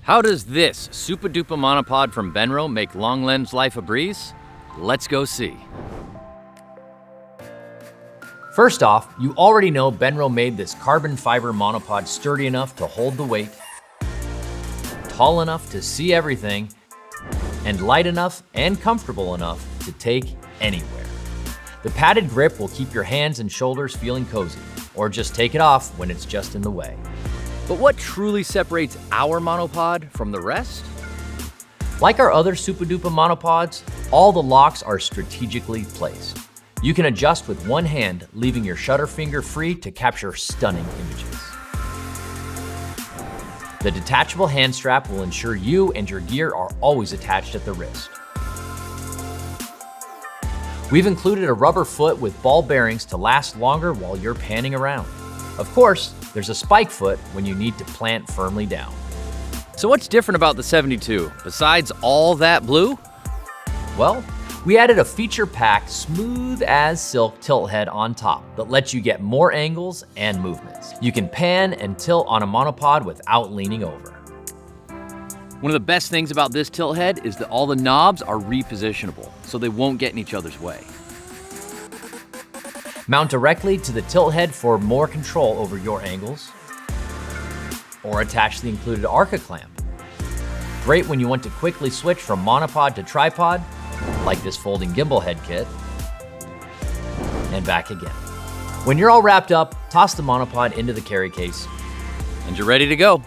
How does this SupaDupa Monopod from Benro make long lens life a breeze? Let's go see. First off, you already know Benro made this carbon fiber monopod sturdy enough to hold the weight, tall enough to see everything, and light enough and comfortable enough to take anywhere. The padded grip will keep your hands and shoulders feeling cozy, or just take it off when it's just in the way. But what truly separates our monopod from the rest? Like our other SupaDupa monopods, all the locks are strategically placed. You can adjust with one hand, leaving your shutter finger free to capture stunning images. The detachable hand strap will ensure you and your gear are always attached at the wrist. We've included a rubber foot with ball bearings to last longer while you're panning around. Of course, there's a spike foot when you need to plant firmly down. So what's different about the 72, besides all that blue? Well, we added a feature-packed, smooth as silk tilt head on top that lets you get more angles and movements. You can pan and tilt on a monopod without leaning over. One of the best things about this tilt head is that all the knobs are repositionable, so they won't get in each other's way. Mount directly to the tilt head for more control over your angles, or attach the included Arca clamp. Great when you want to quickly switch from monopod to tripod, like this folding gimbal head kit, and back again. When you're all wrapped up, toss the monopod into the carry case, and you're ready to go.